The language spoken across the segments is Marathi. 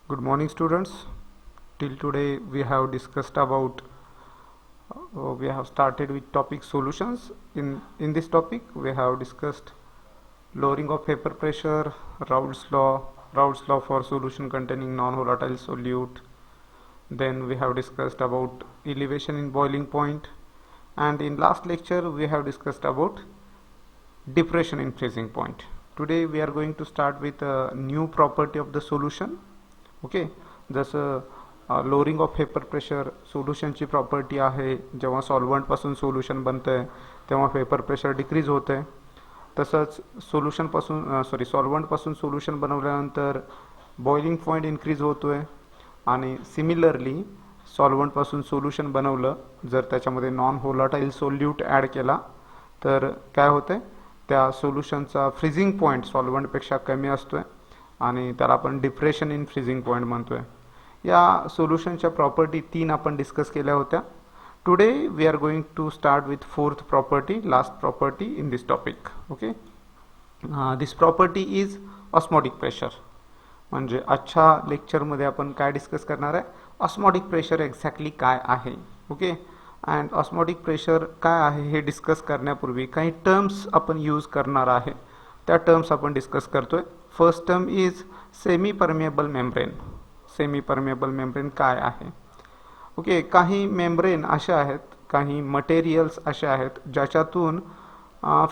Good morning, students. Till today we have discussed about we have started with topic solutions. In this topic we have discussed lowering of vapor pressure, Raoult's law for solution containing non-volatile solute. Then we have discussed about elevation in boiling point, and in last lecture we have discussed about depression in freezing point. Today we are going to start with a new property of the solution. Okay, जसं लोअरिंग ऑफ वेपर प्रेशर सोल्युशनची प्रॉपर्टी आहे. जेव्हा सॉल्व्हंटपासून सोल्युशन बनतं आहे तेव्हा वेपर प्रेशर डिक्रीज होतं आहे. तसंच सॉल्व्हंटपासून सोल्युशन बनवल्यानंतर बॉइलिंग पॉईंट इन्क्रीज होतो आहे. आणि सिमिलरली सॉल्व्हंटपासून सोल्युशन बनवलं जर त्याच्यामध्ये नॉन व्होलाटाईल सोल्यूट ॲड केला तर काय होतं आहे, त्या सोल्युशनचा फ्रीजिंग पॉईंट सॉल्व्हंटपेक्षा कमी असतो आहे आणि त्याला आपण डिप्रेशन इन फ्रीजिंग पॉईंट म्हणतोय. या सोल्युशनच्या प्रॉपर्टी 3 आपण डिस्कस केल्या होत्या. Today we are going to start with 4th property, last property in this topic. Okay, this property is osmotic pressure. म्हणजे आजच्या लेक्चरमध्ये आपण काय डिस्कस करणार आहे, ऑस्मोटिक प्रेशर एक्झॅक्टली काय आहे. ओके, अँड ऑस्मोटिक प्रेशर काय आहे हे डिस्कस करण्यापूर्वी काही टर्म्स आपण यूज करणार आहे, त्या टर्म्स आपण डिस्कस करतोय. First term is semi permeable membrane. Semi permeable membrane काय आहे. ओके, काही मेम्ब्रेन असे आहेत, काही मटेरियल्स असे आहेत ज्याच्यातून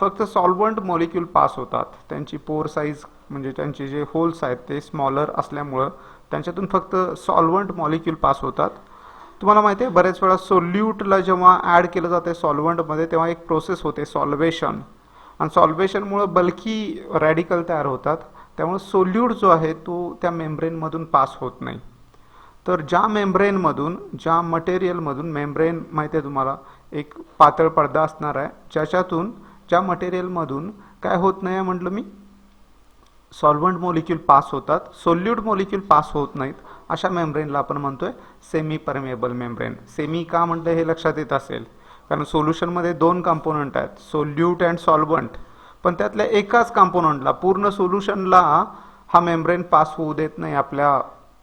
फक्त सॉल्व्हंट मॉलिक्यूल पास होतात. त्यांची पोर साईज म्हणजे त्यांचे जे होल्स आहेत ते स्मॉलर असल्यामुळं त्यांच्यातून फक्त सॉल्व्हंट मॉलिक्यूल पास होतात. तुम्हाला माहिती आहे बऱ्याच वेळा सोल्यूटला जेव्हा ॲड केलं जाते सॉल्व्हंटमध्ये तेव्हा एक प्रोसेस होते सॉल्वेशन, आणि सॉल्वेशनमुळे बल्की रॅडिकल तयार होतात. त्यामुळे सोल्यूट जो आहे तो त्या मेम्ब्रेनमधून पास होत नाही. तर ज्या मेम्ब्रेनमधून, ज्या मटेरियलमधून, मेम्ब्रेन माहिती आहे तुम्हाला एक पातळ पडदा असणार आहे ज्याच्यातून, ज्या मटेरियलमधून काय होत नाही म्हटलं मी, सॉल्व्हंट मॉलिक्यूल पास होतात, सोल्यूट मॉलिक्यूल पास होत नाहीत, अशा मेम्ब्रेनला आपण म्हणतोय सेमी परमिएबल मेम्ब्रेन. सेमी का म्हटलं हे लक्षात येत असेल, कारण सोल्युशनमध्ये 2 कंपोनंट आहेत, सोल्यूट अँड सॉल्व्हंट. पण त्यातल्या एकाच कंपोनंटला, पूर्ण सोल्युशनला हा मेम्ब्रेन पास होऊ देत नाही आपल्या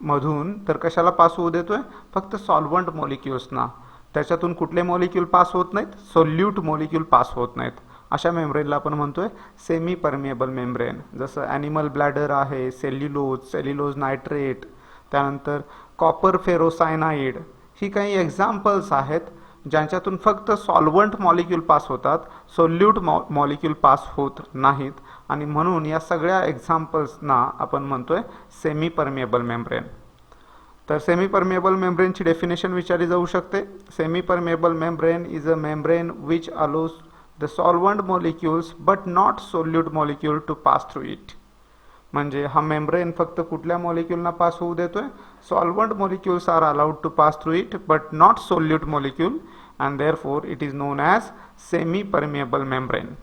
मधून. तर कशाला पास होऊ देतोय, फक्त सॉल्व्हंट मॉलिक्युल्सना. त्याच्यातून कुठले मॉलिक्यूल पास होत नाहीत, सोल्यूट मॉलिक्यूल पास होत नाहीत. अशा मेम्ब्रेनला आपण म्हणतोय सेमी परमिएबल मेम्ब्रेन. जसं ॲनिमल ब्लॅडर आहे, सेल्युलोज नायट्रेट, त्यानंतर कॉपर फेरोसायनाइड, ही काही एक्झाम्पल्स आहेत ज्यांच्यातून फक्त सॉल्व्हंट मॉलिक्यूल पास होतात, सोल्यूट मॉलिक्यूल पास होत नाहीत. आणि म्हणून या सगळ्या एक्झाम्पल्सना आपण म्हणतोय सेमी परमिएबल मेम्ब्रेन. तर सेमी परमिएबल मेम्ब्रेनची डेफिनेशन विचारली जाऊ शकते. Semi permeable membrane is a membrane which allows the solvent molecules but not solute molecule to pass through it. म्हणजे हा मेम्ब्रेन फक्त कुठल्या मॉलिक्यूलना पास होऊ देतोय, solvent molecules are allowed to pass through it but not solute molecule, and therefore it is known as semi permeable membrane.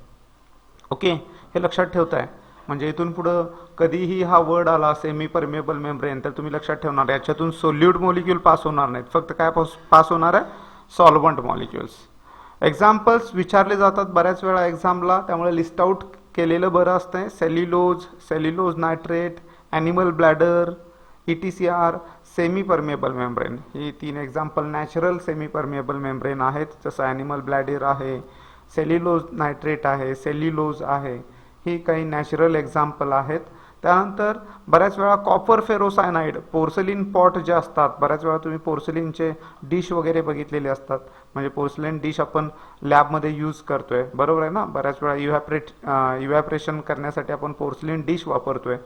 Okay, हे लक्षात ठेवताय. म्हणजे इथून पुढं कधीही हा वर्ड आला सेमी परमिएबल मेम्ब्रेन तर तुम्ही लक्षात ठेवणार याच्यातून सोल्यूट मॉलिक्यूल पास होणार नाहीत, फक्त काय पास होणार आहे, सॉल्व्हंट मॉलिक्यूल्स. एक्झाम्पल्स विचारले जातात बऱ्याच वेळा एक्झामला, त्यामुळे लिस्ट आउट केलेलं बरं असतंय. Cellulose nitrate, animal bladder, ETCR, semi permeable membrane, ही 3 example natural semi permeable membrane आहेत. जसं ॲनिमल ब्लॅडर आहे, सेल्युलोज नायट्रेट आहे, सेल्युलोज आहे, ही काही नॅचरल एक्झाम्पल आहेत. त्यानंतर बऱ्याच वेळा कॉपर फेरोसायनाइड, पोर्सलिन पॉट जे असतात, बऱ्याच वेळा तुम्ही पोर्सलिनचे डिश वगैरे बघितलेले असतात. म्हणजे पोर्सलिन डिश आपण लॅबमध्ये यूज करतोय, बरोबर आहे ना. बऱ्याच वेळा इव्हॅपरेशन करण्यासाठी आपण पोर्सलिन डिश वापरतोय.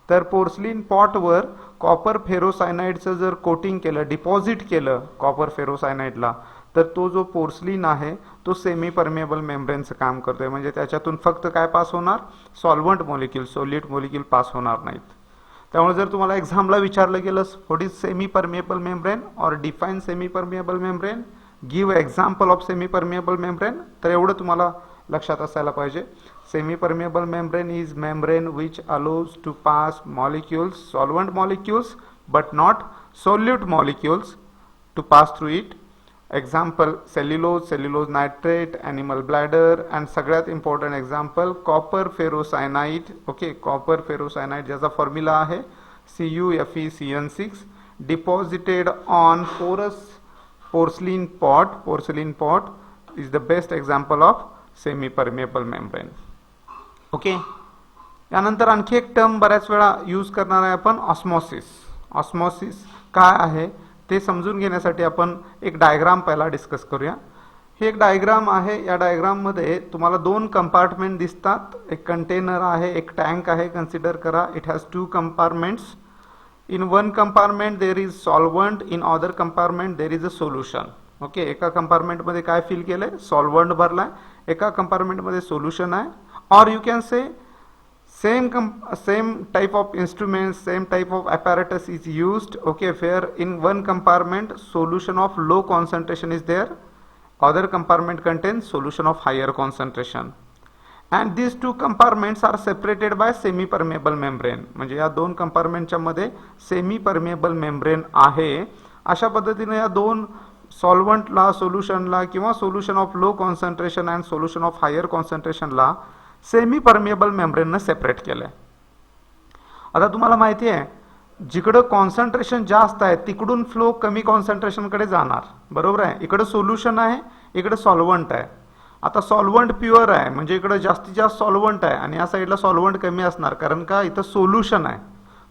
तर पोर्सलिन पॉटवर कॉपर फेरोसायनाइडचं जर कोटिंग केलं, डिपॉझिट केलं कॉपर फेरोसायनाइडला, तर तो जो पोर्सलिन आहे तो सेमी परमिएबल मेम्ब्रेनचं काम करतोय. म्हणजे त्याच्यातून फक्त काय पास होणार, solvent molecule, solute molecule pass होणार नाहीत. त्यामुळे जर तुम्हाला एक्झामला विचारलं गेलं what is semi permeable membrane or define semi permeable membrane, give example of semi permeable membrane, तर एवढं तुम्हाला लक्षात असायला पाहिजे. Semi permeable membrane is membrane which allows to pass molecules, solvent molecules but not solute molecules to pass through it. Example cellulose nitrate, animal bladder, and सगळ्यात important example copper फेरोसायनाइड. Okay, copper फेरोसायनाइड ज्याचा फॉर्म्युला आहे CuFeCN6 deposited on porous porcelain pot. Porcelain pot is the best example of semi permeable membrane. Okay, यानंतर आणखी एक टर्म बऱ्याच वेळा यूज करणार आहे आपण, ऑस्मॉसिस. ऑस्मॉसिस काय आहे ते समजून घेण्यासाठी आपण एक डायग्राम पहिला डिस्कस करूया. हे एक डायग्राम आहे. या डायग्राम मध्ये तुम्हाला दोन कंपार्टमेंट दिसतात. एक कंटेनर आहे, एक टँक आहे. कन्सिडर करा, it has to compartments. In one compartment there is solvent, in other compartment there is a solution. Okay, एका कंपार्टमेंट मध्ये काय फिल केलंय, सॉल्वंट भरलाय. एका कंपार्टमेंट मध्ये सोल्युशन आहे. और you can say same type of instruments, same type of apparatus is used. Okay, where in one compartment solution of low concentration is there, other compartment contains solution of higher concentration, and these two compartments are separated by semi permeable membrane. म्हणजे या दोन कंपार्टमेंटच्या मध्ये सेमी परमेबल मेम्ब्रेन आहे. अशा पद्धतीने या दोन सॉल्वंटला, सोल्युशनला किंवा solution of low concentration and solution of higher कॉन्सन्ट्रेशनला सेमी परमेबल मेम्ब्रेननं सेपरेट केलंय. आता तुम्हाला माहिती आहे, जिकडं कॉन्सन्ट्रेशन जास्त आहे तिकडून फ्लो कमी कॉन्सन्ट्रेशनकडे जाणार. बरोबर आहे. इकडे सोल्युशन आहे, इकडे सॉल्वंट आहे. आता सॉल्वंट प्युअर आहे म्हणजे इकडे जास्तीत जास्त सॉल्वंट आहे आणि या साईडला सॉल्वंट कमी असणार, कारण का इथं सोल्युशन आहे.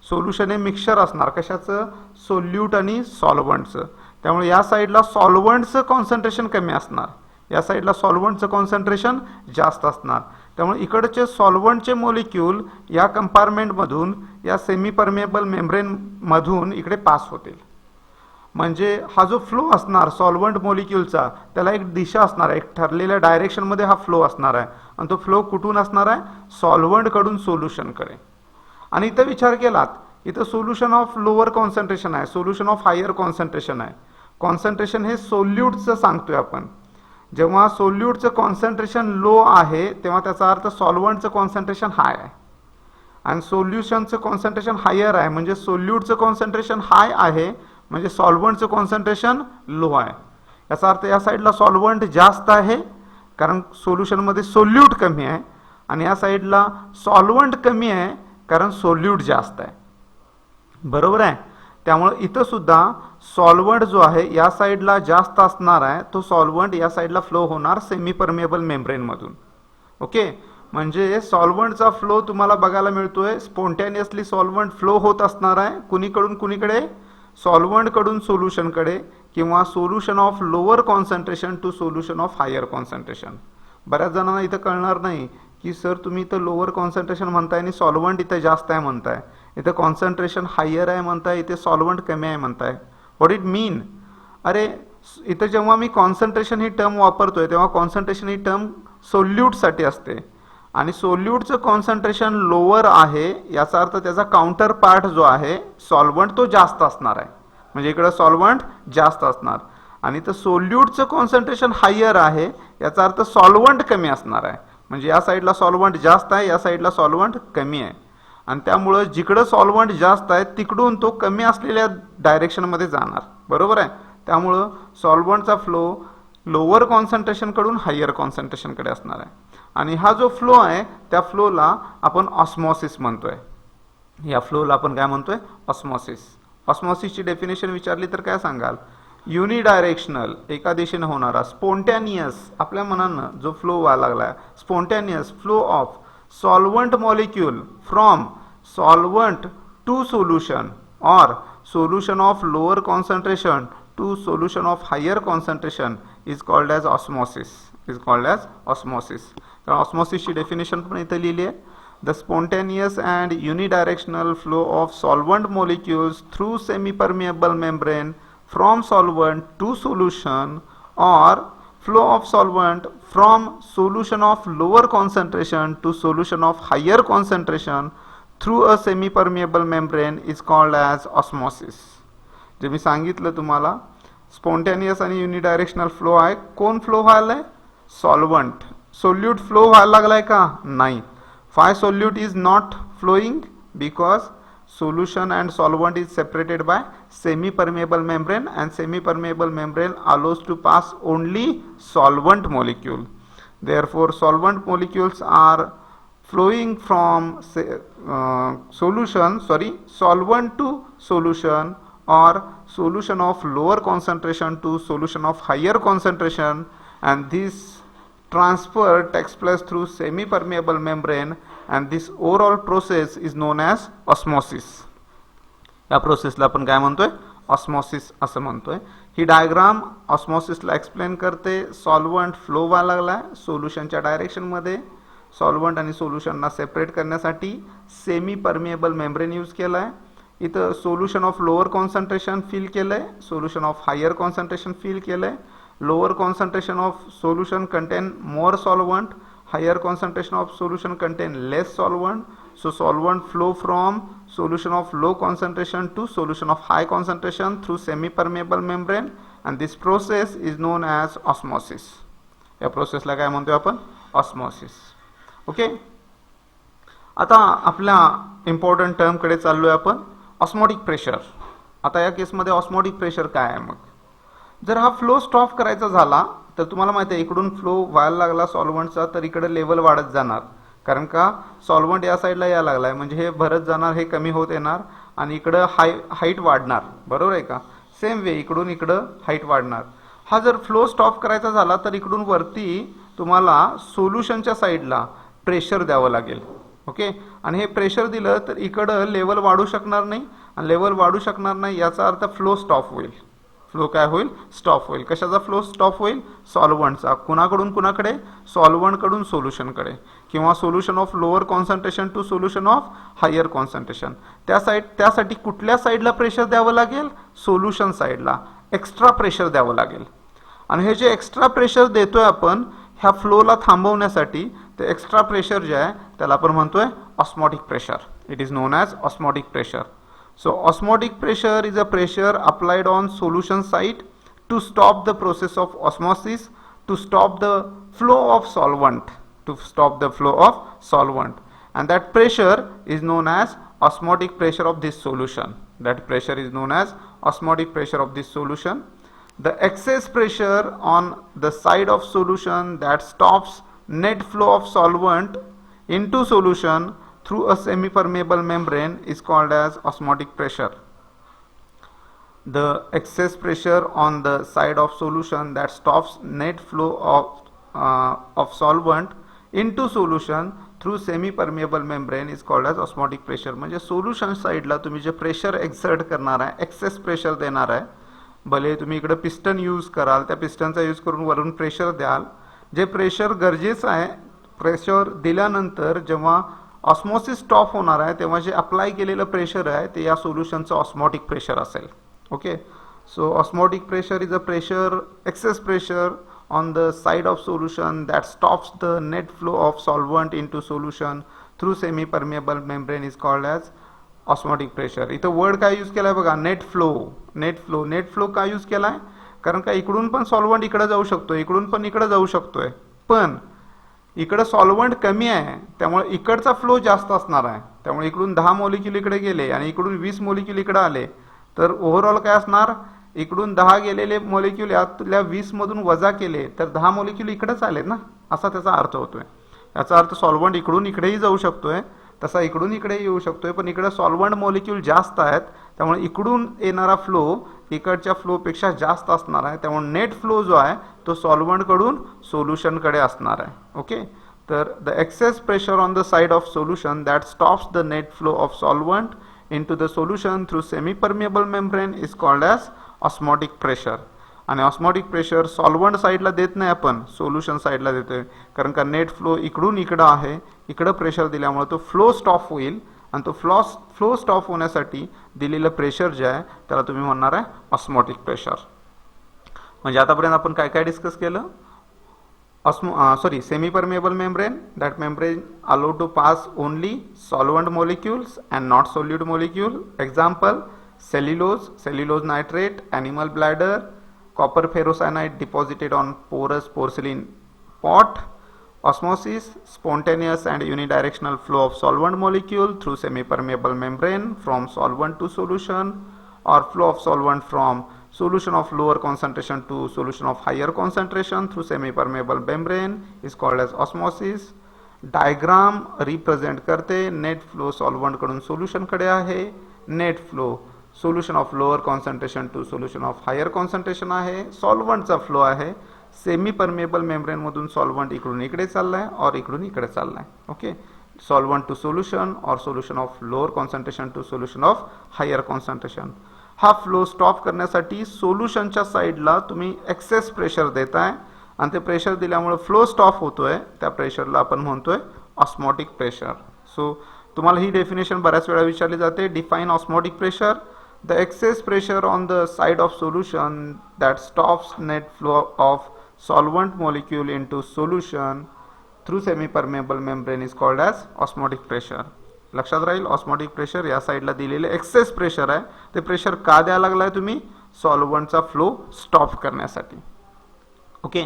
सोल्युशन हे मिक्सचर असणार, कशाचं, सोल्यूट आणि सॉल्वंटचं. त्यामुळे या साईडला सॉल्वंटचं कॉन्सन्ट्रेशन कमी असणार, या साईडला सॉल्वंटचं कॉन्सन्ट्रेशन जास्त असणार. त्यामुळे इकडचे सॉल्वंटचे मॉलिक्यूल या कंपार्टमेंटमधून या सेमी परमेबल मेम्ब्रेन मधून इकडे पास होतील. म्हणजे हा जो फ्लो असणार सॉल्वंट मॉलिक्यूलचा, त्याला एक दिशा असणार आहे, एक ठरलेल्या डायरेक्शन मध्ये हा फ्लो असणार आहे. आणि तो फ्लो कुठून असणार आहे, सॉल्वंट कडून सोल्युशन कडे. आणि इथं विचार केलात, इथं सोल्युशन ऑफ लोअर कॉन्सन्ट्रेशन आहे, सोल्युशन ऑफ हायर कॉन्सन्ट्रेशन आहे. कॉन्सन्ट्रेशन हे सोल्यूटचं सांगतोय आपण. जेव्हा सोल्यूटचं कॉन्सन्ट्रेशन लो आहे तेव्हा त्याचा अर्थ सॉल्वंटचं कॉन्सन्ट्रेशन हाय आहे. आणि सोल्युशनचं कॉन्सन्ट्रेशन हायर आहे म्हणजे सोल्यूटचं कॉन्सन्ट्रेशन हाय आहे म्हणजे सॉल्वंटचं कॉन्सन्ट्रेशन लो आहे. याचा अर्थ या साईडला सॉल्वंट जास्त आहे कारण सोल्युशनमध्ये सोल्यूट कमी आहे, आणि या साईडला सॉल्वंट कमी आहे कारण सोल्यूट जास्त आहे. बरोबर आहे. त्यामुळे इथं सुद्धा सॉल्वंट जो आहे या साईडला जास्त असणार आहे, तो सॉल्वंट या साईडला फ्लो होणार सेमी परमेबल मेम्ब्रेन मधून. ओके, म्हणजे सॉल्वंटचा फ्लो तुम्हाला बघायला मिळतोय, स्पॉन्टेनियसली सॉल्वंट फ्लो होत असणार आहे. कुणीकडून कुणीकडे, सॉल्वंट कडून सोल्युशन कडे, किंवा solution of lower concentration to solution of higher concentration. बऱ्याच जणांना इथं कळणार नाही की सर तुम्ही इथं लोअर कॉन्सन्ट्रेशन म्हणताय आणि सॉल्वंट इथं जास्त आहे म्हणताय, इथं कॉन्सन्ट्रेशन हायर आहे म्हणताय, इथे सॉल्वंट कमी आहे म्हणताय. व्हॉट इट मीन? अरे इथं जेव्हा मी कॉन्सन्ट्रेशन ही टर्म वापरतोय तेव्हा कॉन्सन्ट्रेशन ही टर्म सोल्यूटसाठी असते, आणि सोल्यूटचं कॉन्सन्ट्रेशन लोअर आहे याचा अर्थ त्याचा काउंटर पार्ट जो आहे सॉल्वंट तो जास्त असणार आहे. म्हणजे इकडे सॉल्वंट जास्त असणार, आणि तर सोल्यूटचं कॉन्सन्ट्रेशन हायर आहे याचा अर्थ सॉल्वंट कमी असणार आहे. म्हणजे या साईडला सॉल्वंट जास्त आहे, या साईडला सॉल्वंट कमी आहे. आणि त्यामुळे जिकडे सॉल्वंट जास्त आहे तिकडून तो कमी असलेल्या डायरेक्शनमध्ये जाणार. बरोबर आहे. त्यामुळं सॉल्वंटचा फ्लो लोअर कॉन्सन्ट्रेशन कडून हायर कॉन्सन्ट्रेशन कडे असणार आहे. आणि हा जो फ्लो आहे त्या फ्लोला आपण ऑस्मॉसिस म्हणतोय. या फ्लोला आपण काय म्हणतोय, ऑस्मॉसिस. ऑस्मॉसिसची डेफिनेशन विचारली तर काय सांगाल, युनिडायरेक्शनल, एका दिशेने होणारा, स्पॉन्टेनियस, आपल्या मनानं जो फ्लो व्हायला लागलाय, spontaneous flow of solvent molecule from solvent to solution or solution of lower concentration to solution of higher concentration is called as osmosis. Is called as osmosis. तर osmosis ची definition पण इथे लिहिली आहे. The spontaneous and unidirectional flow of solvent molecules through semi-permeable membrane from solvent to solution, or flow of solvent from solution of lower concentration to solution of higher concentration through a semi-permeable membrane is called as osmosis. जे मी सांगितलं तुम्हाला, स्पॉन्टेनियस आणि युनिडायरेक्शनल फ्लो आहे. कोण फ्लो व्हायलाय, सॉल्वंट. सोल्यूट फ्लो व्हायला लागलाय का, नाही. Why solute is not flowing? Because solution and solvent is separated by semi-permeable membrane, and semi-permeable membrane allows to pass only solvent molecule. Therefore, solvent molecules are flowing from solvent to solution, or solution of lower concentration to solution of higher concentration, and this transfer takes place through semi-permeable membrane, and this overall process is known as osmosis. या प्रोसेसला आपण काय म्हणतोय, ऑस्मॉसिस असं म्हणतोय. ही डायग्राम ऑस्मॉसिसला एक्सप्लेन करते. सॉल्व्हंट फ्लो व्हायला लागलाय सोल्युशनच्या डायरेक्शनमध्ये. सॉल्व्हंट आणि सोल्युशनला सेपरेट करण्यासाठी सेमी परमिएबल मेम्ब्रेन यूज केलाय. इथं solution of lower concentration fill केलंय, solution of higher concentration fill केलंय. Lower concentration of solution contain more solvent, higher concentration of solution contain less solvent, so solvent flow from solution of low concentration to solution of high concentration through semi permeable membrane, and this process is known as osmosis. या प्रोसेसला काय म्हणतोय आपण, ऑस्मॉसिस. ओके, आता आपल्या इम्पॉर्टंट टर्म कडे चाललोय आपण, ऑस्मोटिक प्रेशर. आता या केसमध्ये ऑस्मोटिक प्रेशर काय आहे? मग जर हा फ्लो स्टॉप करायचा झाला तर तुम्हाला माहिती आहे इकडून फ्लो व्हायला लागला सॉल्व्हंटचा तर इकडे लेवल वाढत जाणार, कारण का सॉल्व्हंट या साईडला यायला लागलाय म्हणजे हे भरत जाणार, हे कमी होत येणार आणि इकडं हाईट वाढणार, बरोबर आहे का? सेम वे इकडून इकडं हाईट वाढणार. हा जर फ्लो स्टॉप करायचा झाला तर इकडून वरती तुम्हाला सोल्युशनच्या साईडला प्रेशर द्यावं लागेल. ओके, आणि हे प्रेशर दिलं तर इकडं लेवल वाढू शकणार नाही, आणि लेवल वाढू शकणार नाही याचा अर्थ फ्लो स्टॉप होईल. फ्लो काय होईल? स्टॉप होईल. कशाचा फ्लो स्टॉप होईल? सॉल्व्हंटचा. कुणाकडून कुणाकडे? सॉल्व्हंटकडून सोल्युशनकडे, किंवा solution of lower concentration to solution of higher concentration. त्यासाठी कुठल्या साईडला प्रेशर द्यावं लागेल? सोल्युशन साईडला एक्स्ट्रा प्रेशर द्यावं लागेल. आणि हे जे एक्स्ट्रा प्रेशर देतोय आपण ह्या फ्लोला थांबवण्यासाठी, ते एक्स्ट्रा प्रेशर जे आहे त्याला आपण म्हणतोय osmotic pressure. It is known as osmotic pressure. So osmotic pressure is a pressure applied on solution site to stop the process of osmosis, to stop the flow of solvent, and that pressure is known as osmotic pressure of this solution. That pressure is known as osmotic pressure of this solution. The excess pressure on the side of solution that stops net flow of solvent into solution through a semi-permeable membrane is called as osmotic pressure. The excess pressure on the side of solution that stops net flow of solvent into solution through semi-permeable membrane is called as osmotic pressure. म्हणजे सोल्युशन साईडला तुम्ही जे प्रेशर एक्सर्ट करणार आहे, एक्सेस प्रेशर देणार आहे, भले तुम्ही इकडे पिस्टन यूज कराल, त्या पिस्टनचा यूज करून वरून प्रेशर द्याल, जे प्रेशर गरजेचं आहे, प्रेशर दिल्यानंतर जेव्हा ऑस्मोसिस स्टॉप होणार आहे तेव्हा जे अप्लाय केलेलं प्रेशर आहे ते या सोल्युशनचं ऑस्मोटिक प्रेशर असेल. Okay, so osmotic pressure is a pressure, excess pressure on the side of solution that stops the net flow of solvent into solution through semi permeable membrane is called as osmotic pressure. इथं वर्ड काय यूज केलाय बघा, नेट फ्लो. नेट फ्लो का यूज केलाय? कारण का इकडून पण सॉल्व्हंट इकडे जाऊ शकतोय, इकडून पण इकडे जाऊ शकतोय, पण इकडे सॉल्व्हंट कमी आहे त्यामुळे इकडचा फ्लो जास्त असणार आहे. त्यामुळे इकडून 10 मॉलिक्यूल इकडे गेले आणि इकडून 20 मॉलिक्यूल इकडे आले तर ओव्हरऑल काय असणार? इकडून 10 गेलेले मॉलिक्यूल यातल्या 20 मधून वजा केले तर 10 मॉलिक्यूल इकडेच आले ना, असा त्याचा अर्थ होतोय. याचा अर्थ सॉल्व्हंट इकडून इकडेही जाऊ शकतोय, तसा इकडून इकडेही येऊ शकतोय, पण इकडे सॉल्व्हंट मॉलिक्यूल जास्त आहेत त्यामुळे इकडून येणारा फ्लो इकडच्या फ्लोपेक्षा जास्त असणार आहे. त्यामुळे नेट फ्लो जो आहे तो सॉल्व्हंटकडून सोल्युशनकडे असणार आहे. ओके, तर the excess pressure on the side of solution that stops the net flow of solvent into the solution through semi permeable membrane is called as osmotic pressure. आणि ऑस्मोटिक प्रेशर सॉल्व्हंट साईडला देत नाही आपण, सोल्युशन साईडला देतोय, कारण का नेट फ्लो इकडून इकडं आहे, इकडं प्रेशर दिल्यामुळे तो फ्लो स्टॉप होईल आणि तो फ्लो स्टॉप होण्यासाठी दिलेलं प्रेशर जे आहे त्याला तुम्ही म्हणणार आहे ऑस्मोटिक प्रेशर. म्हणजे आतापर्यंत आपण काय काय डिस्कस केलं? semi-permeable membrane, that membrane allowed to pass only solvent molecules and not solute molecule. Example, cellulose nitrate, animal bladder, copper ferrocyanide deposited on porous porcelain pot. Osmosis, spontaneous and unidirectional flow of solvent molecule through semi-permeable membrane from solvent to solution, or flow of solvent from solution of lower concentration to solution of higher concentration through semi-permeable membrane is called as osmosis. Diagram represent करते. नेट फ्लो सॉल्व्हंट कडून सोल्युशन कडे आहे. Net flow solution of lower concentration to solution of higher concentration आहे. सॉल्व्हंटचा फ्लो आहे. सेमी परमेबल मेम्ब्रेन मधून सॉल्व्हंट इकडून इकडे चाललाय और इकडून इकडे चाललाय. ओके, सॉल्व्हंट टू सोल्युशन और solution of lower concentration to solution of higher concentration. हा फ्लो स्टॉप करण्यासाठी सोल्युशनच्या साईडला तुम्ही एक्सेस प्रेशर देताय आणि ते प्रेशर दिल्यामुळे फ्लो स्टॉप होतोय. त्या प्रेशरला आपण म्हणतोय ऑस्मोटिक प्रेशर. सो तुम्हाला ही डेफिनेशन बऱ्याच वेळा विचारली जाते. Define osmotic pressure, the excess pressure on the side of solution that stops net flow of solvent molecule into solution through semi-permeable membrane is called as osmotic pressure. लक्षात राहील, ऑस्मोटिक प्रेशर या साईडला दिलेले एक्सेस प्रेशर आहे. ते प्रेशर का द्यायला लागलाय तुम्ही? सॉल्व्हंटचा फ्लो स्टॉप करण्यासाठी. ओके,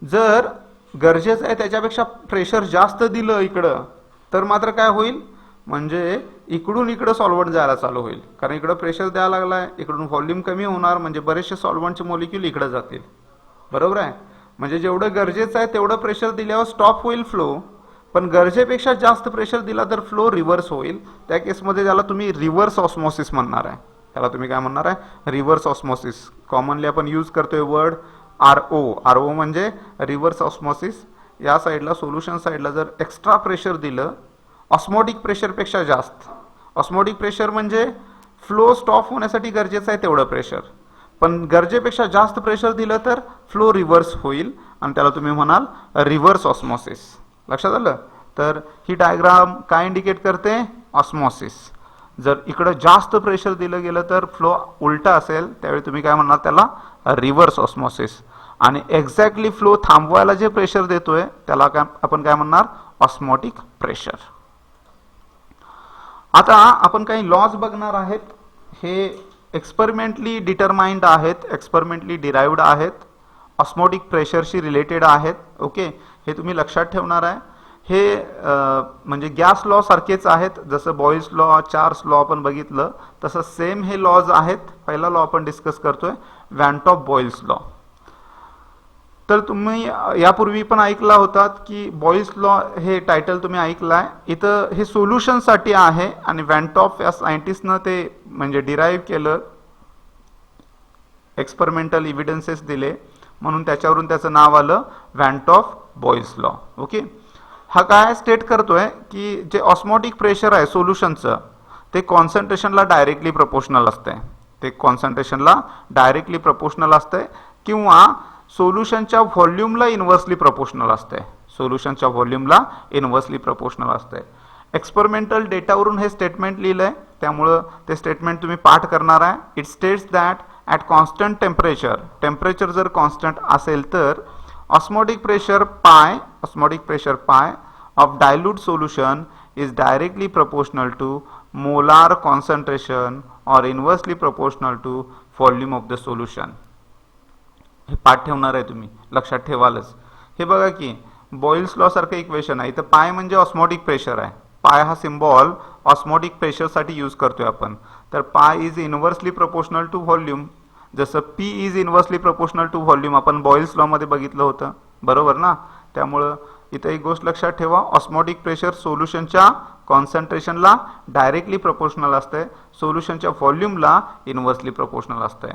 जर गरजेचं आहे त्याच्यापेक्षा प्रेशर जास्त दिलं इकडं तर मात्र काय होईल, म्हणजे इकडून इकडं सॉल्व्हंट जायला चालू होईल. कारण इकडं प्रेशर द्यायला लागलाय, इकडून व्हॉल्यूम कमी होणार, म्हणजे बरेचसे सॉल्व्हंटचे मॉलिक्यूल इकडे जातील. बरोबर आहे. म्हणजे जेवढं गरजेचं आहे तेवढं प्रेशर दिल्यावर स्टॉप होईल फ्लो, पण गरजेपेक्षा जास्त प्रेशर दिला तर फ्लो रिव्हर्स होईल. त्या केसमध्ये त्याला तुम्ही रिव्हर्स ऑस्मोसिस म्हणणार आहे. त्याला तुम्ही काय म्हणणार आहे? Reverse osmosis. कॉमनली आपण यूज करतोय वर्ड RO. RO म्हणजे रिव्हर्स ऑस्मोसिस. या साईडला सोल्युशन साईडला जर एक्स्ट्रा प्रेशर दिलं ऑस्मोटिक प्रेशरपेक्षा जास्त, ऑस्मोटिक प्रेशर म्हणजे फ्लो स्टॉप होण्यासाठी गरजेचं आहे तेवढं प्रेशर, पण गरजेपेक्षा जास्त प्रेशर दिलं तर फ्लो रिव्हर्स होईल आणि त्याला तुम्ही म्हणाल रिव्हर्स ऑस्मोसिस. लक्षात आलं? तर ही डायग्राम काय इंडिकेट करते? ऑस्मोसिस. जर इकडे जास्त प्रेशर दिलं गेलं तर फ्लो उलटा असेल, त्यावेळी तुम्ही काय म्हणणार? त्याला रिव्हर्स ऑस्मोसिस. आणि एक्झॅक्टली फ्लो थांबवायला जे प्रेशर देतोय त्याला आपण काय म्हणणार? Osmotic pressure. आता आपण काही लॉज बघणार आहेत. हे एक्सपेरिमेंटली डिटरमाइंड आहेत, एक्सपेरिमेंटली डिराइव्ड आहेत, ऑस्मोटिक प्रेशरशी रिलेटेड आहेत. ओके, हे तुम्ही लक्षात ठेवणार आहे. हे म्हणजे गॅस लॉ सारखेच आहेत. जसं बॉइल्स लॉ, चार्ल्स लॉ आपण बघितलं तसं सेम हे लॉज आहेत. पहिला लॉ आपण डिस्कस करतोय व्हॅन टॉप बॉइल्स लॉ. तर तुम्ही यापूर्वी पण ऐकला होतात की बॉइल्स लॉ हे टायटल तुम्ही ऐकलाय. इथं हे सोल्युशन साठी आहे आणि व्हॅन टॉप या सायंटिस्टनं ते म्हणजे डिराईव्ह केलं, एक्सपेरिमेंटल एव्हिडन्सेस दिले म्हणून त्याच्यावरून त्याचं नाव आलं van top Boyle's law. Okay, हा काय स्टेट करतोय की जे ऑस्मोटिक प्रेशर आहे सोल्युशनचं ते कॉन्सन्ट्रेशनला डायरेक्टली प्रपोर्शनल असते. ते कॉन्सन्ट्रेशनला डायरेक्टली प्रपोर्शनल असते किंवा सोल्युशनच्या व्हॉल्यूमला इन्व्हर्सली प्रपोर्शनल असते. सोल्युशनच्या व्हॉल्यूमला इन्व्हर्सली प्रपोर्शनल असते. एक्सपेरिमेंटल डेटावरून हे स्टेटमेंट लिहिलंय, त्यामुळं ते स्टेटमेंट तुम्ही पाठ करणार आहे. It states that at constant temperature, temperature जर कॉन्स्टंट असेल तर osmotic pressure pi of dilute solution is directly proportional to molar concentration और inversely proportional to volume of the solution. हे पाठ ठेवणार आहे तुम्ही, लक्षात ठेवालच. हे बघा की बॉइल्स लॉ सारखं इक्वेशन आहे. इथं पाय म्हणजे ऑस्मोटिक प्रेशर आहे. पाय हा सिम्बॉल ऑस्मोटिक प्रेशर साठी यूज करतोय आपण. तर pi is inversely proportional to volume, जसं P is inversely proportional to volume आपण बॉइल्स लॉ मध्ये बघितलं होतं. बरोबर ना? त्यामुळं इथं एक गोष्ट लक्षात ठेवा, ऑस्मोटिक प्रेशर सोल्युशनच्या कॉन्सन्ट्रेशनला डायरेक्टली प्रपोर्शनल असते, सोल्युशनच्या व्हॉल्यूमला इन्व्हर्सली प्रपोर्शनल असते.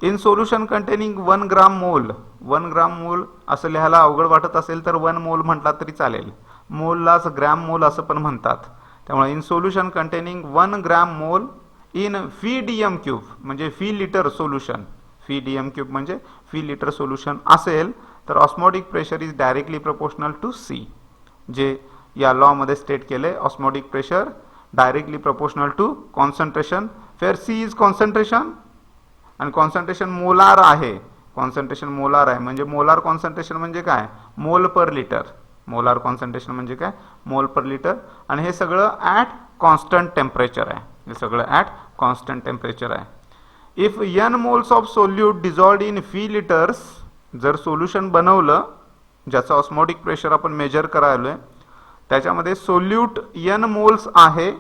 इन सोल्युशन कंटेनिंग 1 ग्राम मोल, 1 ग्राम मोल असं लिहायला अवघड वाटत असेल तर 1 मोल म्हटला तरी चालेल. मोललाच ग्रॅम मोल असं पण म्हणतात. त्यामुळे in solution containing 1 gram mole in VDM cube म्हणजे फी लिटर सोल्युशन, VDM क्यूब म्हणजे फी लिटर सोल्युशन असेल तर osmotic pressure is directly proportional to C. जे या लॉ मध्ये स्टेट केले, osmotic pressure directly proportional to concentration, where C is concentration आणि कॉन्सन्ट्रेशन मोलार आहे. कॉन्सन्ट्रेशन मोलार आहे म्हणजे मोलार कॉन्सन्ट्रेशन म्हणजे काय? मोल पर लिटर. मोलार कॉन्सन्ट्रेशन म्हणजे काय? मोल पर लिटर. आणि हे सगळं ॲट कॉन्स्टंट टेम्परेचर आहे. हे सगळं ॲट कॉन्स्टंट टेम्परेचर आहे. If N moles of solute dissolved in V litres, जर सोल्युशन बनवलं ज्याचं ऑस्मोटिक प्रेशर आपण मेजर करायलोय त्याच्यामध्ये सोल्यूट N मोल्स आहे,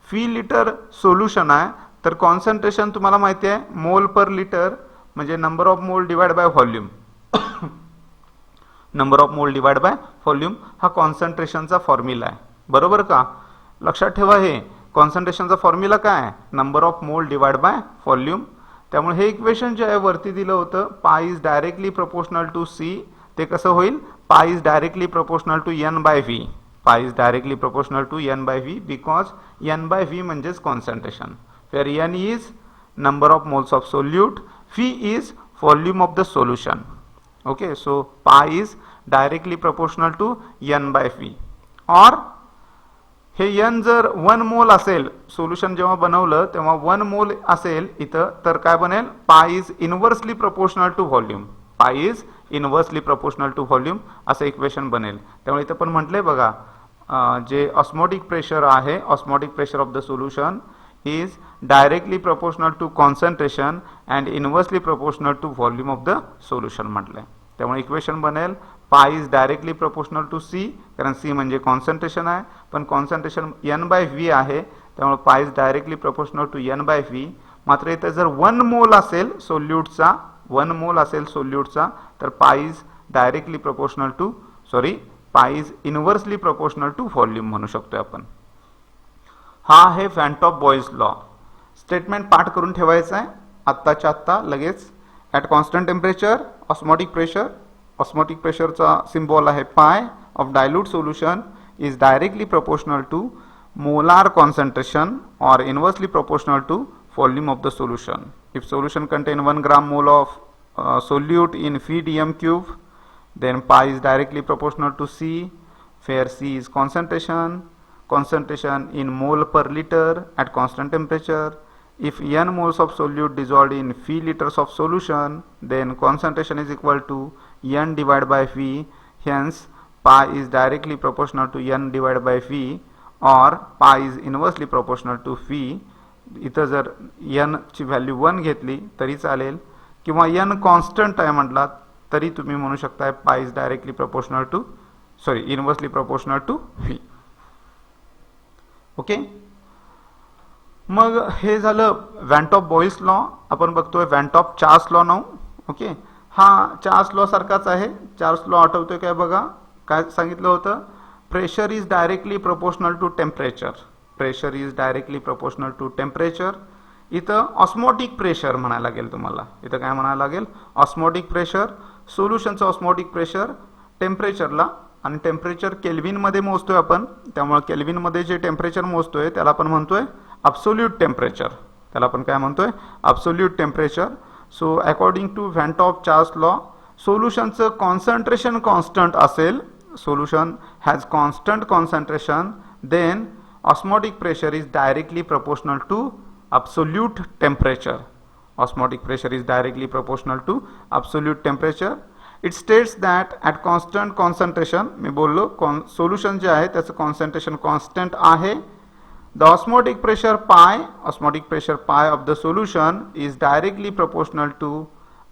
फी लिटर सोल्युशन आहे, तर कॉन्सन्ट्रेशन तुम्हाला माहिती आहे मोल पर लिटर म्हणजे number of mole divide by volume. Number of mole divide by volume हा कॉन्सन्ट्रेशनचा फॉर्म्युला आहे, बरोबर का? लक्षात ठेवा, हे कॉन्सन्ट्रेशनचा फॉर्म्युला काय आहे? Number of mole divide by volume. त्यामुळे हे इक्वेशन जे आहे वरती दिलं होतं, pi is directly proportional to C, ते कसं होईल? Pi is directly proportional to n by V. Pi is directly proportional to n by V because n by V म्हणजेच concentration. Where n is number of moles of solute, V is volume of the solution. Okay, so pi is directly proportional to n by v. or हे n जर 1 मोल असेल, सोल्युशन जेव्हा बनवलं तेव्हा 1 मोल असेल इथं, तर काय बनेल? Pi is inversely proportional to volume. Pi is inversely proportional to volume असं इक्वेशन बनेल. त्यामुळे इथं पण म्हटलंय बघा, जे ऑस्मोटिक प्रेशर आहे, osmotic pressure of the solution is directly proportional to concentration and inversely proportional to volume of the solution म्हटलंय. त्यामुळे इक्वेशन बनेल pi is directly proportional to C, कारण सी म्हणजे कॉन्सन्ट्रेशन आहे, पण कॉन्सन्ट्रेशन एन बाय व्ही आहे, त्यामुळे pi is directly proportional to n by V. मात्र इथे जर 1 मोल असेल सोल्यूटचा, 1 मोल असेल सोल्यूटचा, तर pi is directly proportional to, pi is inversely proportional to volume म्हणू शकतोय आपण. हा आहे van't Hoff Boyle's law. Statement पाठ करून ठेवायचं आहे आत्ताच्या आत्ता लगेच. At constant temperature osmotic pressure, osmotic प्रेशरचा सिम्बॉल आहे pi of dilute solution is directly proportional to molar concentration or inversely proportional to volume of the solution. If solution contain 1 gram mole of solute in V dm cube, then pi is directly proportional to C, where C is concentration in mole per liter at constant temperature. If n moles of solute dissolved in V liters of solution, then concentration is equal to n divided by V. Hence, pi is directly proportional to n divided by V, or pi is inversely proportional to V. इथं जर n ची व्हॅल्यू 1 घेतली तरी चालेल, किंवा n कॉन्स्टंट आहे म्हटला तरी तुम्ही म्हणू शकता pi is directly proportional to, inversely proportional to V. Okay, मग हे झालं व्हॅन टॉप बॉयल्स लॉ. आपण बघतोय van Hoff Charles law now. Okay, हा चार्ल्स लॉ सारखाच आहे. चार्ल्स लॉ आठवतोय काय बघा, काय सांगितलं होतं? Pressure is directly proportional to temperature. Pressure is directly proportional to temperature. इथं ऑस्मोटिक प्रेशर म्हणायला लागेल तुम्हाला. इथं काय म्हणायला लागेल? Osmotic pressure. सोल्युशनचं ऑस्मोटिक प्रेशर टेम्परेचरला, आणि टेम्परेचर केल्विनमध्ये मोजतोय आपण, त्यामुळे केल्विनमध्ये जे टेम्परेचर मोजतोय त्याला आपण म्हणतोय अब्सोल्यूट टेम्परेचर. त्याला आपण काय म्हणतोय? Absolute temperature. So according to van't Hoff Charles law, सोल्युशनचं कॉन्सन्ट्रेशन कॉन्स्टंट असेल, solution has constant concentration, then osmotic pressure is directly proportional to absolute temperature. Osmotic pressure is directly proportional to absolute temperature. It states that at constant concentration, मी बोललो solution जे आहे त्याचं concentration constant आहे. The osmotic pressure pi of the solution is directly proportional to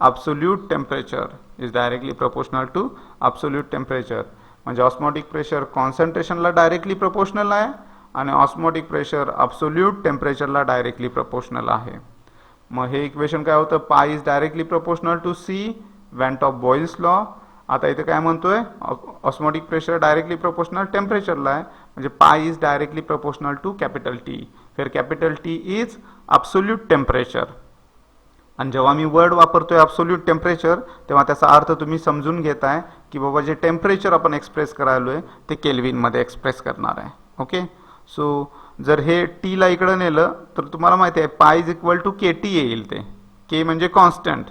absolute temperature. Is directly proportional to absolute temperature. म्हणजे ऑस्मोटिक प्रेशर कॉन्सन्ट्रेशनला डायरेक्टली प्रोपोर्शनल आहे, आणि ऑस्मोटिक प्रेशर अब्सोल्यूट टेम्परेचरला डायरेक्टली प्रोपोर्शनल आहे. मग हे इक्वेशन काय होतं? Pi is directly proportional to C, van't Hoff Boyle's law. आता इथे काय म्हणतोय? ऑस्मोटिक प्रेशर डायरेक्टली प्रोपोर्शनल टेम्परेचरला आहे, म्हणजे pi is directly proportional to capital T, फिर capital T is absolute temperature. आणि जेव्हा मी वर्ड वापरतोय अब्सोल्यूट टेम्परेचर, तेव्हा त्याचा अर्थ तुम्ही समजून घेताय की बाबा जे टेम्परेचर आपण एक्सप्रेस करायलोय ते केल्विनमध्ये एक्सप्रेस करणार आहे. ओके, सो जर हे टीला इकडं नेलं तर तुम्हाला माहिती आहे pi is equal to K T येईल. ते के म्हणजे कॉन्स्टंट.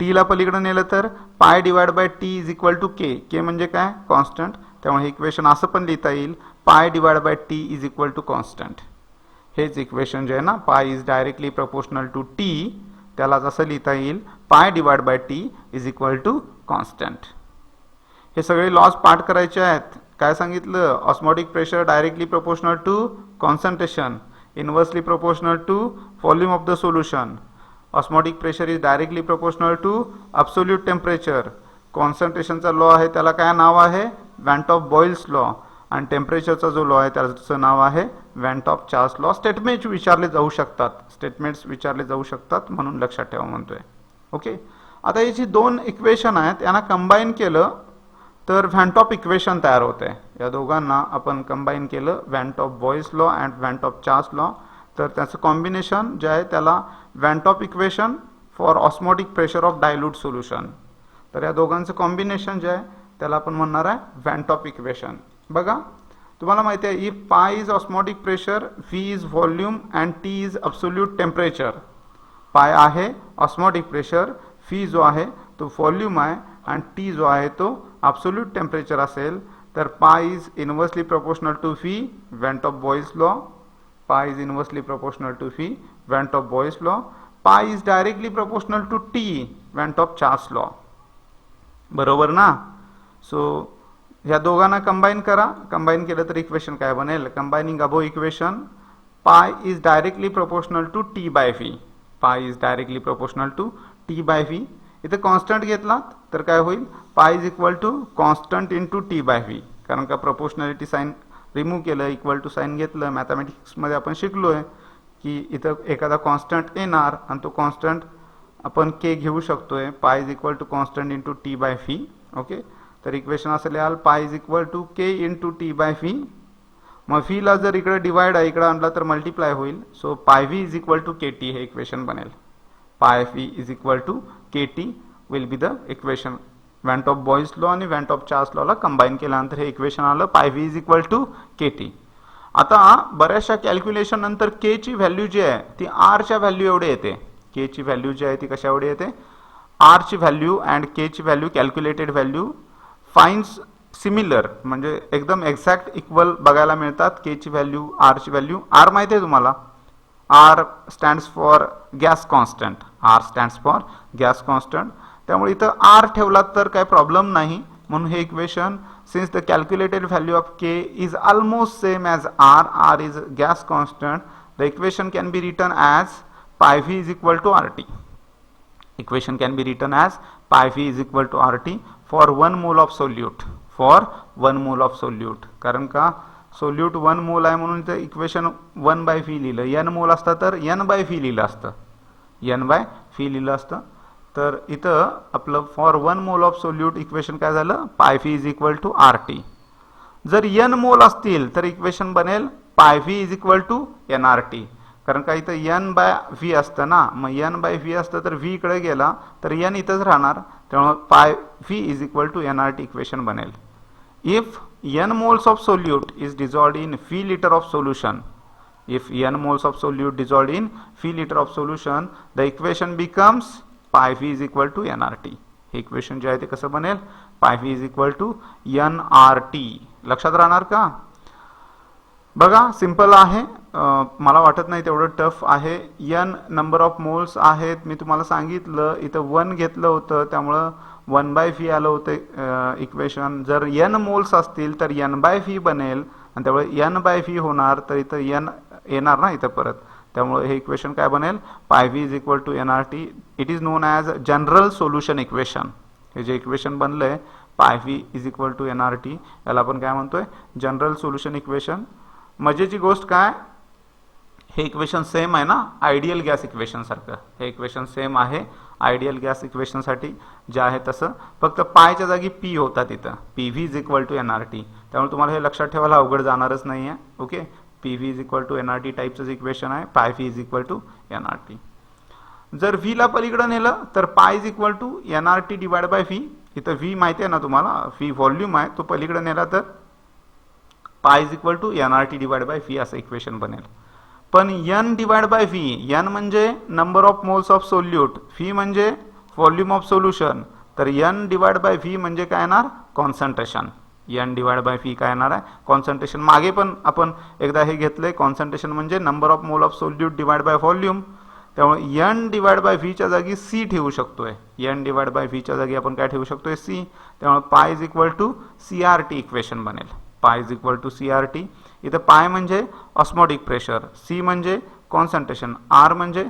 टीला पलीकडे नेलं तर pi divide by T is equal to K. K म्हणजे काय? कॉन्स्टंट. त्यामुळे हे इक्वेशन असं पण लिहिता येईल, pi divide by T is equal to constant. हेच इक्वेशन जे आहे ना, pi is directly proportional to T, त्याला जसं लिहिता येईल pi divide by T is equal to constant. हे सगळे लॉज पाठ करायचे आहेत. काय सांगितलं? Osmotic pressure directly proportional to concentration, inversely proportional to volume of the solution. Osmotic pressure is directly proportional to absolute temperature. कॉन्सन्ट्रेशनचा लॉ आहे त्याला काय नाव आहे? Van't Hoff Boyle's law. आणि टेम्परेचरचा जो लॉ आहे त्याचं नाव आहे van't Hoff Charles law. Statements विचारले जाऊ शकतात, म्हणून लक्षात ठेवा म्हणतोय. ओके, आता याची 2 इक्वेशन आहेत, यांना कंबाईन केलं तर व्हॅन टॉप इक्वेशन तयार होते. या दोघांना आपण कंबाईन केलं, van Hoff Boyle's law and van Hoff Charles law. तर त्याचं कॉम्बिनेशन जे आहे त्याला van top equation for osmotic pressure of dilute solution. तर या दोघांचं कॉम्बिनेशन जे आहे त्याला आपण म्हणणार आहे व्हॅन टॉप इक्वेशन. बघा, तुम्हाला माहिती आहे, इफ पाय is osmotic pressure, V is volume and T is absolute temperature. पाय आहे ऑस्मोटिक प्रेशर, व्ही जो आहे तो व्हॉल्यूम आहे आणि टी जो आहे तो अब्सोल्यूट टेम्परेचर असेल, तर pi is inversely proportional to V, van't Hoff Boyle's law. Pi is inversely proportional to V, van't Hoff Boyle's law. Pi is directly proportional to T, van't Hoff Charles law. बरोबर ना? सो ह्या दोघांना कंबाईन करा. कंबाईन केलं तर इक्वेशन काय बनेल? Combining above equation, pi is directly proportional to T by V. Pi is directly proportional to T by V. इथे कॉन्स्टंट घेतलात तर काय होईल? Pi is equal to constant into T by V. कारण का प्रोपोर्शनॅलिटी साईन रिमूव्ह केलं, इक्वल टू साईन घेतलं. मॅथमॅटिक्समध्ये आपण शिकलोय की इथं एखादा कॉन्स्टंट येणार आणि तो कॉन्स्टंट आपण के घेऊ शकतोय. Pi is equal to constant into T by V. Okay, तर इक्वेशन असं लिहाल, pi is equal to K into T by V. मग व्हीला जर इकडे डिवाइड आहे इकडे आणला तर मल्टिप्लाय होईल. So pi V is equal to K T हे इक्वेशन बनेल. Pi V is equal to K T will be the equation. Van't Hoff Boyle's law आणि व्हॅन टॉप चार्ल्स लॉला कंबाईन केल्यानंतर हे इक्वेशन आलं, pi V is equal to K T. आता बऱ्याचशा कॅल्क्युलेशन नंतर के ची व्हॅल्यू जी आहे ती आर च्या व्हॅल्यू एवढे येते. के ची व्हॅल्यू जी आहे ती कशा एवढी येते? आर ची व्हॅल्यू अँड के ची value, calculated value finds similar, म्हणजे एकदम एक्झॅक्ट इक्वल बघायला मिळतात. के ची व्हॅल्यू, आर ची व्हॅल्यू. आर माहिती आहे तुम्हाला, R stands for gas constant. R stands for gas constant. त्यामुळे इथं आर ठेवलात तर काही प्रॉब्लेम नाही. म्हणून हे equation, since the calculated value of K is almost same as R, R is gas constant, the equation can be written as pi V is equal to R T. Equation can be written as pi V is equal to R T for 1 mole of solute. For 1 mole of solute. कारण का सोल्यूट 1 मोल आहे म्हणून ते इक्वेशन 1 बाय व्ही लिहिलं. एन मोल असतं तर एन बाय व्ही लिहिलं असतं. एन बाय व्ही लिहिलं असतं. तर इथं आपलं for 1 mole of solute equation काय झालं? Pi V is equal to R T. जर एन मोल असतील तर इक्वेशन बनेल pi V is equal to N R T. कारण का इथं एन बाय व्ही असतं ना, मग एन बाय व्ही असतं तर व्ही इकडे गेला तर एन इथंच राहणार. त्यामुळे pi V is equal to N R T equation बनेल. If n moles of solute is dissolved in v liter of solution, if n moles of solute dissolved in v liter of solution, the equation becomes pi v is equal to nRT. हे इक्वेशन जे आहे ते कसं बनेल? पाय v is equal to nRT. लक्षात राहणार का? बघा, सिंपल आहे. मला वाटत नाही तेवढं टफ आहे. n नंबर ऑफ मोल्स आहेत. मी तुम्हाला सांगितलं इथं 1 घेतलं होतं त्यामुळं 1 बाय व्ही आलं होतं इक्वेशन. जर n मोल्स असतील तर n बाय व्ही बनेल आणि त्यामुळे n बाय व्ही होणार, तर इथं n येणार ना इथं परत. त्यामुळे हे इक्वेशन काय बनेल? Pi V is equal to N R T. It is known as general solution equation. हे जे इक्वेशन बनलंय pi V is equal to N R T, याला आपण काय म्हणतोय? General solution equation. मजेची गोष्ट काय, हे इक्वेशन सेम आहे ना आयडियल गॅस इक्वेशन सारखं. हे इक्वेशन सेम आहे आयडियल गॅस इक्वेशन साठी जे आहे तसं, फक्त पायच्या जागी पी होता तिथं. P V is equal to N R T. त्यामुळे तुम्हाला हे लक्षात ठेवायला अवघड जाणारच नाही आहे. Okay, P V is equal to N R T टाईपचं इक्वेशन आहे. Pi V is equal to N R T. जर व्ही ला पलीकडे नेलं तर pi is equal to N R T divide by V. इथं व्ही माहिती आहे ना तुम्हाला, व्ही व्हॉल्यूम आहे, तो पलीकडे नेला तर pi is equal to N R T divide by V असं इक्वेशन बनेल. पण n divide by V, n म्हणजे number of moles of solute, V म्हणजे व्हॉल्यूम ऑफ सोल्युशन, तर n डिवाइड बाय व्ही म्हणजे काय येणार? Concentration. n divide by V काय येणार आहे? कॉन्सन्ट्रेशन. मागे पण आपण एकदा हे घेतलंय, कॉन्सन्ट्रेशन म्हणजे number of mole of solute divide by volume. त्यामुळे n डिवाइड बाय व्हीच्या जागी सी ठेवू शकतोय. n डिवाइड बाय व्हीच्या जागी आपण काय ठेवू शकतोय? सी. त्यामुळे pi is equal to C R T equation बनेल. Pi is equal to C R T. इथं पाय म्हणजे ऑस्मोटिक प्रेशर, सी म्हणजे कॉन्सन्ट्रेशन, आर म्हणजे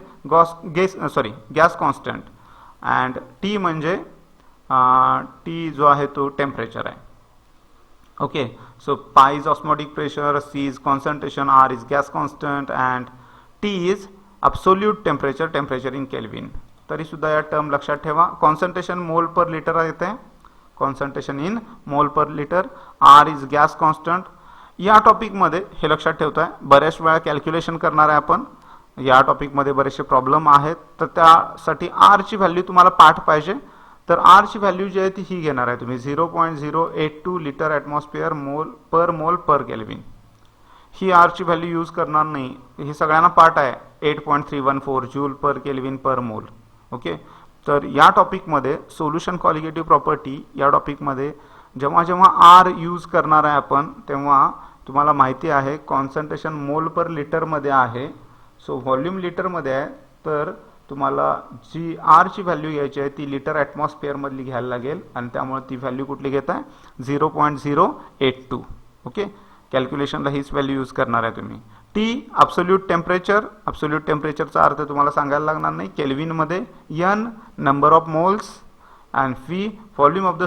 गॅस कॉन्स्टंट अँड टी म्हणजे टी जो आहे तो टेम्परेचर आहे. Okay, so pi is osmotic pressure, C is concentration, R is gas constant and T is absolute temperature, temperature in kelvin. तरी सुद्धा या टर्म लक्षात ठेवा. कॉन्सन्ट्रेशन मोल पर लिटर येते, concentration in mole per litre, R is gas constant. या टॉपिकमध्ये हे लक्षात ठेवताय, बऱ्याच वेळा कॅल्क्युलेशन करणार आहे आपण. या टॉपिकमध्ये बरेचसे प्रॉब्लेम आहेत, तर त्यासाठी आर ची व्हॅल्यू तुम्हाला पाठ पाहिजे. तर आर ची व्हॅल्यू जी आहे ती ही घेणार आहे तुम्ही 0.082 लिटर ॲटमॉस्फिअर मोल पर केल्विन. ही आर ची व्हॅल्यू यूज करणार नाही, ही सगळ्यांना पाठ आहे 8.314 जूल पर केल्विन पर मोल. ओके, तर या टॉपिकमध्ये सोल्युशन क्वालिटेटिव्ह प्रॉपर्टी या टॉपिकमध्ये जेव्हा जेव्हा आर यूज करणार आहे आपण, तेव्हा तुम्हाला माहिती आहे कॉन्सन्ट्रेशन मोल पर लिटरमध्ये आहे, सो व्हॉल्यूम लिटरमध्ये आहे. तर तुम्हाला जी आर ची व्हॅल्यू घ्यायची आहे ती लिटर ॲटमॉस्फिअरमधली घ्यायला लागेल, आणि त्यामुळे ती व्हॅल्यू कुठली घेत आहे 0.082. ओके, कॅल्क्युलेशनला हीच व्हॅल्यू यूज करणार आहे तुम्ही. टी अब्सोल्यूट टेम्परेचर, अब्सोल्यूट टेम्परेचरचा अर्थ तुम्हाला सांगायला लागणार नाही, केल्विनमध्ये. N number of moles, and V volume of the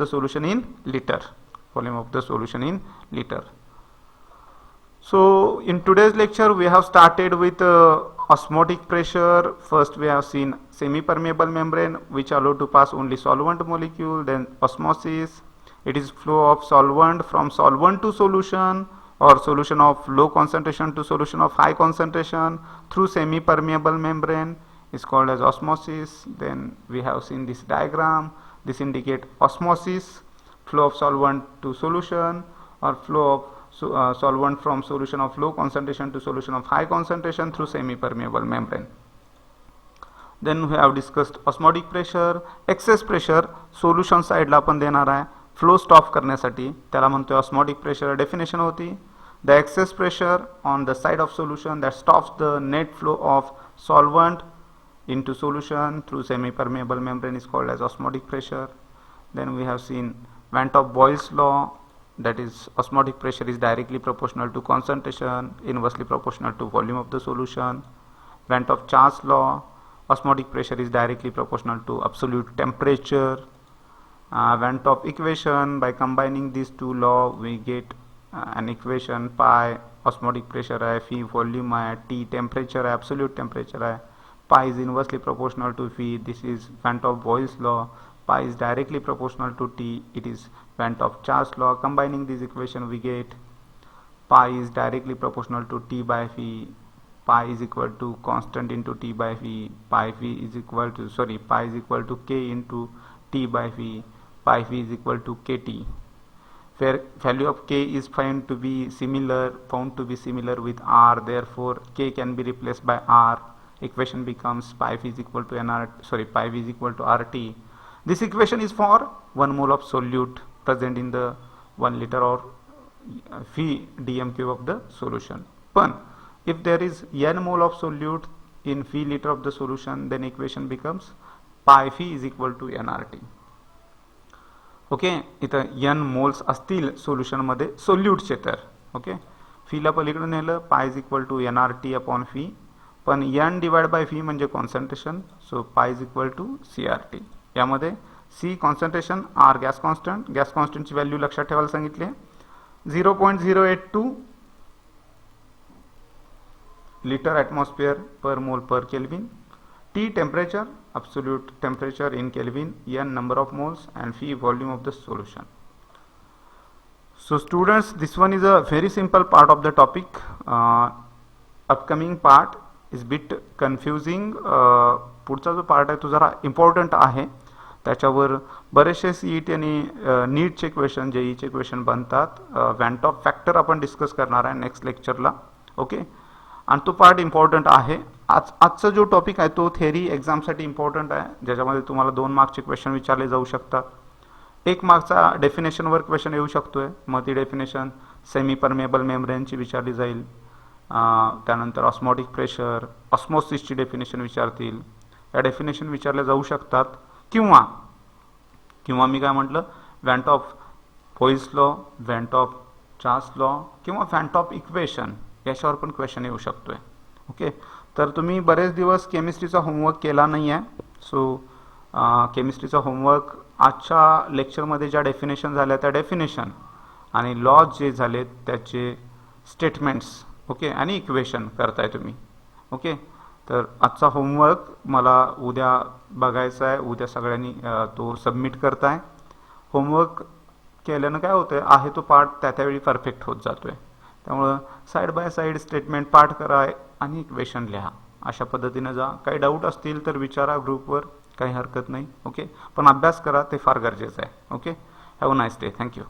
solution in liter, volume of the solution in liter. So in today's lecture we have started with osmotic pressure. First we have seen semi-permeable membrane which allow to pass only solvent molecule. Then osmosis, it is flow of solvent from solvent to solution or solution of low concentration to solution of high concentration through semi-permeable membrane is called as osmosis. Then we have seen this diagram. This indicate osmosis, flow of solvent to solution, or flow of solvent from solution of low concentration to solution of high concentration through semi-permeable membrane. Then we have discussed osmotic pressure. Excess pressure solution side ला आपण देणार आहे फ्लो स्टॉप करण्यासाठी, त्याला म्हणतोय osmotic pressure. डेफिनेशन होती the excess pressure on the side of solution that stops the net flow of solvent into solution through semi-permeable membrane is called as osmotic pressure. Then we have seen Van 't Boyle's law, that is osmotic pressure is directly proportional to concentration, inversely proportional to volume of the solution. Van 't Charles law, osmotic pressure is directly proportional to absolute temperature. Van 't equation, by combining these two law we get an equation. pi osmotic pressure है, phi volume है, T temperature है, absolute temperature है. Pi is inversely proportional to V. This is Van 't Boyle's law. Pi is directly proportional to T. It is Van 't Charles law. Combining this equation we get pi is directly proportional to T by V. Pi is equal to constant into T by V. Pi is equal to K into T by V. Pi V is equal to KT, where value of K is found to be similar with R. Therefore K can be replaced by R. Equation becomes pi v is equal to RT. This equation is for 1 mole of solute present in the 1 liter or V dm cube of the solution. But if there is n mole of solute in V liter of the solution, then equation becomes pi v is equal to nRT. Okay, इथं n मोल्स असतील सोल्युशन मध्ये सोल्यूटचे तर. ओके, फीला पलीकडे नेलं pi is equal to nRT upon V, पण n डिवाइड बाय v म्हणजे concentration, so pi is equal to CRT. यामध्ये C कॉन्सन्ट्रेशन, R गॅस कॉन्स्टंटची व्हॅल्यू लक्षात ठेवायला सांगितले 0.082 litre atmosphere per mole per kelvin. T temperature, absolute temperature in Kelvin, n number of moles, and phi volume of the solution. So students, this one is a very simple part of the topic. Upcoming part is bit confusing. पुढचा जो पार्ट आहे तो जरा इम्पॉर्टंट आहे, त्याच्यावर बरेचसे सीईटी आणि नीटचे क्वेश्चन, जेईचे क्वेश्चन बनतात. व्हॅन टॉप फॅक्टर आपण डिस्कस करणार आहे नेक्स्ट लेक्चरला. ओके, आणि तो पार्ट इम्पॉर्टंट आहे. आजचा जो टॉपिक आहे तो थेरी एक्झामसाठी इम्पॉर्टंट आहे, ज्याच्यामध्ये तुम्हाला 2 मार्कचे क्वेश्चन विचारले जाऊ शकतात. 1 मार्कचा डेफिनेशनवर क्वेश्चन येऊ शकतोय, मग ती डेफिनेशन सेमी परमेबल मेम्ब्रेनची विचारली जाईल. त्यानंतर ऑस्मोटिक प्रेशर, ऑस्मोसिसची डेफिनेशन विचारतील. या डेफिनेशन विचारल्या जाऊ शकतात, किंवा मी काय म्हटलं, van top Boyle's law, van Hoff Charles law किंवा व्हॅन टॉप इक्वेशन याच्यावर पण क्वेश्चन येऊ शकतोय. ओके, तर तुम्ही बरेच दिवस केमिस्ट्रीचा होमवर्क केला नाही आहे. सो केमिस्ट्रीचा होमवर्क आजच्या लेक्चरमध्ये ज्या डेफिनेशन झाल्या त्या डेफिनेशन आणि लॉज जे झाले त्याचे स्टेटमेंट्स, ओके, आणि इक्वेशन करताय तुम्ही. ओके, तर आजचा होमवर्क मला उद्या बघायचा आहे. उद्या सगळ्यांनी तो सबमिट करताय. होमवर्क केल्यानं काय होतंय, आहे तो पार्ट त्यावेळी परफेक्ट होत जातोय. त्यामुळं साईड बाय साईड स्टेटमेंट पाठ करा आणि इक्वेशन लिहा. अशा पद्धतीने जा. काही डाऊट असतील तर विचारा ग्रुपवर, काही हरकत नाही. ओके, पण अभ्यास करा, ते फार गरजेचं आहे. Okay, have a nice day. Thank you.